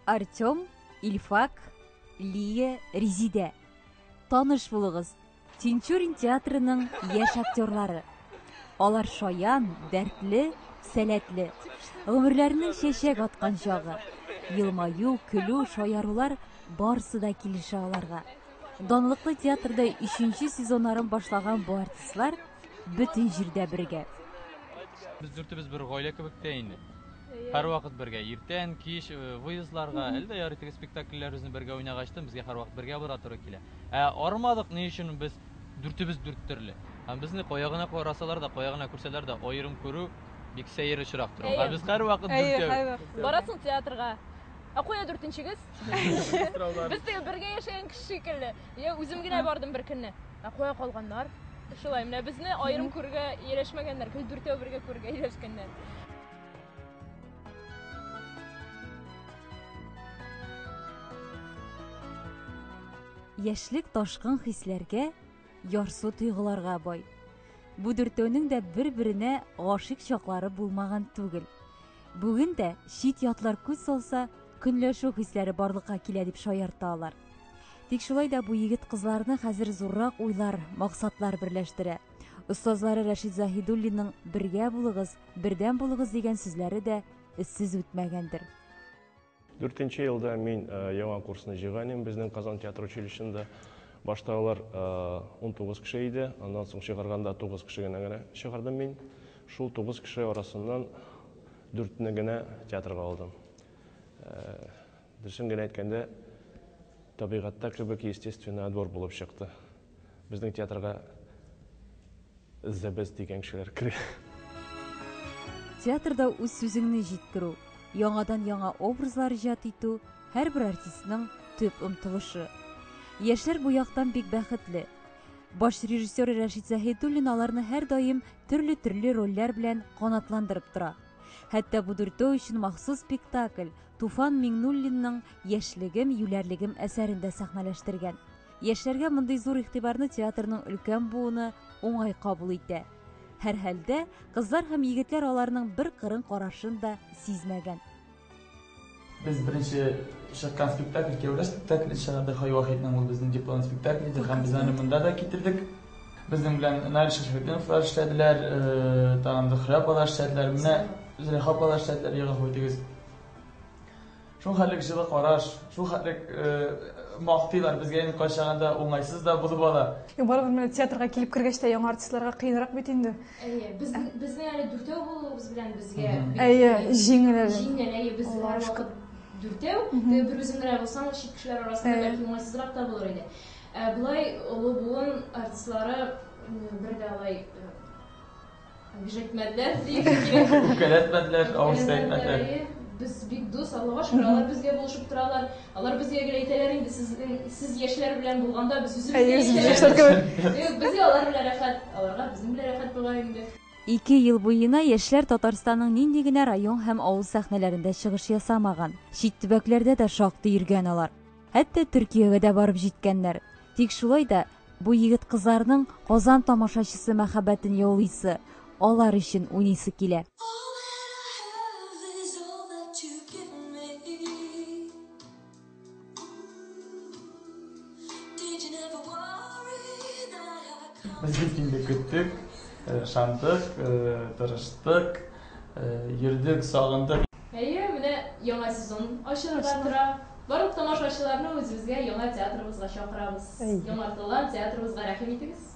Артем, Ильфак, Лия, Резиде. Таныш булыгыз. Тинчурин театрының яшь актерлары. Алар шаян, дәртле, сәләтле. Гомерләренең чәчәк аткан чагы. Елмаю, көлү, шаярулар барысы да килешә аларга. Данлыклы театрда 3нче сезоннарын башлаган бу артистлар бөтен җирдә бергә. Без дүртебез бер гаилә кебек тә инде. Һәр вакыт бергә, иртән, кич, выездларга, әлдә ярый теге спектакльләребезне бергә уйнагачтан безгә һәр вакыт бергә бара туры килә. Армадык ни өчен без дүртебез дүрт төрле. Һәм безне каягына карасалар да, каягына күрсәләр дә аерым күрү бик сәер очрак тора. Без һәр вакыт дүртәү. Барасың театрга. Кая дүртенчегез? Без теге бергә яшәгән кеше шикелле. Я үзем генә бардым бер көнне. Кая калганнар? Шулай менә безне аерым күргә ирешмәгәннәр, дүртәү бергә күргә ирешкәннәр. Яшьлек ташкын хисләргә, ярсу тойгыларга бай. Бу дүртәүнең дә бер-беренә гашыйк чаклары булмаган түгел. Бүген дә чит ятлар күз салса, көнләшү хисләре барлыкка килә дип шаярталар. Тик шулай да бу егет кызларны хәзер зуррак уйлар, максатлар берләштерә. Остазлары Рәшит Заһидуллинның "Бергә булыгыз, бердәм булыгыз" дигән сүзләре дә эзсез үтмәгәндер. 4нче елда мин яңа курсны җыйган безнең Казан театр училищесында. Башта алар 19 кеше иде, аннан соң чыгарганда 9 кеше генә чыгардым мин. Шул 9 кеше арасыннан 4-не генә театрга алдым. Дөресен генә әйткәндә, табигатьтә кебек естественный отбор булып чыкты. Безнең театрга зәбез дигән кешеләр керә. Театрда үз сүзеңне җиткерү, яңадан яңа образлар иҗат итү һәрбер артистның төп омтылышы. Яшьләр бу яктан бик бәхетле. Баш режиссер Рәшит Заһидуллин аларны һәр даим төрле рольләр белән канатландырып тора. Хәтта бу дүртәү өчен махсус спектакль Туфан Миңнуллинның "Яшьлегем, юләрлегем" әсәрендә сәхнәләштергән. Яшьләргә мондый зур игътибарны театрның өлкән буыны уңай кабул итә. Һәр хәлдә кызлар һәм егетләр аларның бер кырын карашын да сизмәгән. Biz birinchi chiqqan spektakl Kevlar spektakli shahar Hayvahidning ul bizning diplom spektaklidir ham biz uni bunda da kitirdik. Bizning bilan Nail Shashibdinov ishladilar, tamam Xirab olar ishladilar, mana Zulaykha olar ishladilar, yig'i qo'ydik. Shu xallik jilli qarash, shu xallik maqtilar bizga endi qachaganda o'ng'aysiz da bo'lib ola. Baribir men teatrga kelib kirgachda yangi artistlarga qiyinroq bit endi. Bizni ya'ni дүртәү булуыбыз белән безгә җиңел. Без һәр вакыт дүртәү, бер үзем генә булсам, чит кешеләр арасында бәлки уңайсызрак та булыр иде. Булай олы буын артистлары бер дә алай бижәтмәделәр, Кәләтмәделәр, авырсайтмәделәр. Biz бик дус, Аллага шөкер, алар безгә булышып торалар. Алар безгә генә әйтәләр инде, сез яшьләр белән булганда без үзебез безгә алар белән рәхәт, аларга безнең белән рәхәт була инде. 2 ел буена яшьләр Татарстанның нинди генә район һәм авыл сәхнәләрендә чыгыш ясамаган. Чит төбәкләрдә дә шактый йөргән алар. Хәтта Төркиягә дә барып җиткәннәр. Тик шулай да бу егет кызларның Казан тамашачысы мәхәббәтен яулыйсы, алар өчен уйныйсы килә. Biz gittiğinde küttük, şandık, tırıştık, yürüdük, sağındık. Менә яңа сезон ачылырга тора. Барлык тамашачыларны үзебезгә яңа театрыбызга чакырабыз. Яңартылган театрыбызга рәхим итегез.